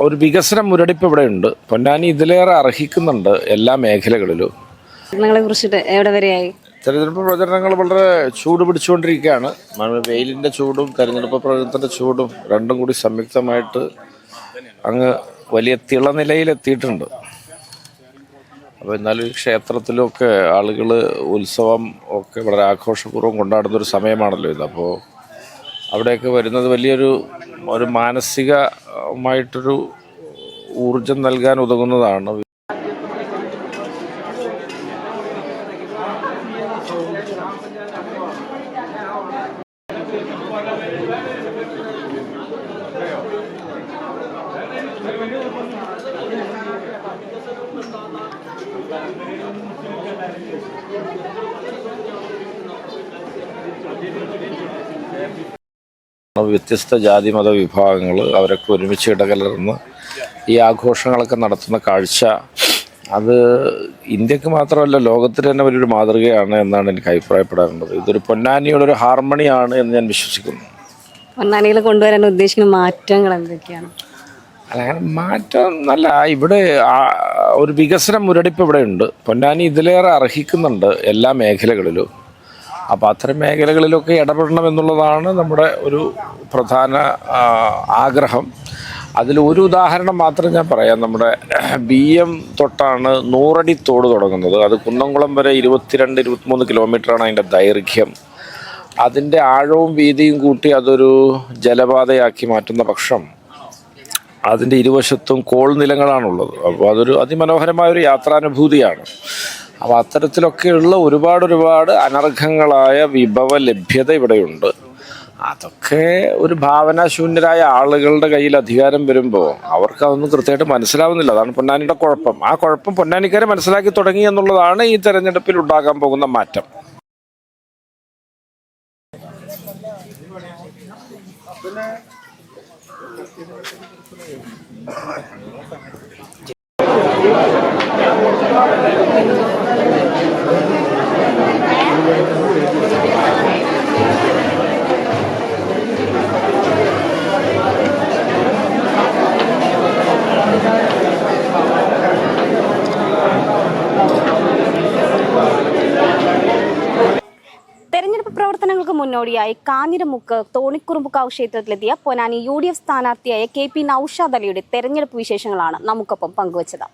ഒരു വികസന മുരടിപ്പ് ഇവിടെയുണ്ട്. പൊന്നാനി ഇതിലേറെ അർഹിക്കുന്നുണ്ട് എല്ലാ മേഖലകളിലും. തെരഞ്ഞെടുപ്പ് പ്രചരണങ്ങൾ വളരെ ചൂട് പിടിച്ചുകൊണ്ടിരിക്കുകയാണ്. വെയിലിൻ്റെ ചൂടും തെരഞ്ഞെടുപ്പ് പ്രചരണത്തിൻ്റെ ചൂടും രണ്ടും കൂടി സംയുക്തമായിട്ട് അങ്ങ് വലിയ തിളനിലയിലെത്തിയിട്ടുണ്ട്. അപ്പോൾ എന്നാലും ഈ ക്ഷേത്രത്തിലൊക്കെ ആളുകൾ ഉത്സവം ഒക്കെ വളരെ ആഘോഷപൂർവ്വം കൊണ്ടാടുന്നൊരു സമയമാണല്ലോ ഇത്. അപ്പോൾ അവിടെയൊക്കെ വരുന്നത് വലിയൊരു മാനസികമായിട്ടൊരു ഊർജം നൽകാൻ ഉതകുന്നതാണ്. വ്യത്യസ്ത ജാതി മത വിഭാഗങ്ങൾ അവരൊക്കെ ഒരുമിച്ച് ഇടകലർന്ന് ഈ ആഘോഷങ്ങളൊക്കെ നടത്തുന്ന കാഴ്ച അത് ഇന്ത്യക്ക് മാത്രമല്ല ലോകത്തിന് തന്നെ വലിയൊരു മാതൃകയാണ് എന്നാണ് എനിക്ക് അഭിപ്രായപ്പെടാറുള്ളത്. ഇതൊരു പൊന്നാനിയുടെ ഒരു ഹാർമണിയാണ് എന്ന് ഞാൻ വിശ്വസിക്കുന്നു. പൊന്നാനിയിൽ കൊണ്ടുവരാൻ ഉദ്ദേശിക്കുന്ന മാറ്റങ്ങൾ എന്തൊക്കെയാണ്? അങ്ങനെ മാറ്റം നല്ല ഇവിടെ ഒരു വികസന മുരടിപ്പ് ഇവിടെയുണ്ട്. പൊന്നാനി ഇതിലേറെ അർഹിക്കുന്നുണ്ട് എല്ലാ മേഖലകളിലും. അപ്പോൾ അത്തരം മേഖലകളിലൊക്കെ ഇടപെടണം എന്നുള്ളതാണ് നമ്മുടെ ഒരു പ്രധാന ആഗ്രഹം. അതിലൊരു ഉദാഹരണം മാത്രം ഞാൻ പറയാം. നമ്മുടെ BM തൊട്ടാണ് 100 അടി തോട് തുടങ്ങുന്നത്. അത് കുന്നംകുളം വരെ 22-23 കിലോമീറ്ററാണ് അതിൻ്റെ ദൈർഘ്യം. അതിൻ്റെ ആഴവും വീതിയും കൂട്ടി അതൊരു ജലപാതയാക്കി മാറ്റുന്ന പക്ഷം അതിൻ്റെ ഇരുവശത്തും കോൾ നിലങ്ങളാണുള്ളത്. അപ്പോൾ അതൊരു അതിമനോഹരമായൊരു യാത്രാനുഭൂതിയാണ്. അപ്പോൾ അത്തരത്തിലൊക്കെയുള്ള ഒരുപാട് അനർഘങ്ങളായ വിഭവ ലഭ്യത ഇവിടെയുണ്ട്. അതൊക്കെ ഒരു ഭാവനാശൂന്യരായ ആളുകളുടെ കയ്യിൽ അധികാരം വരുമ്പോൾ അവർക്ക് അതൊന്നും കൃത്യമായിട്ട് മനസ്സിലാവുന്നില്ല. അതാണ് പൊന്നാനിയുടെ കുഴപ്പം. ആ കുഴപ്പം പൊന്നാനിക്കാരെ മനസ്സിലാക്കി തുടങ്ങി എന്നുള്ളതാണ് ഈ തെരഞ്ഞെടുപ്പിൽ ഉണ്ടാകാൻ പോകുന്ന മാറ്റം. തെരഞ്ഞെടുപ്പ് പ്രവർത്തനങ്ങൾക്ക് മുന്നോടിയായി കാഞ്ഞിരമുക്ക് തോണിക്കുറുമ്പുകാവ് ക്ഷേത്രത്തിലെത്തിയ പൊന്നാനി UDF സ്ഥാനാർത്ഥിയായ KP നൌഷാദ് അലിയുടെ തെരഞ്ഞെടുപ്പ് വിശേഷങ്ങളാണ് നമുക്കൊപ്പം പങ്കുവച്ചത്.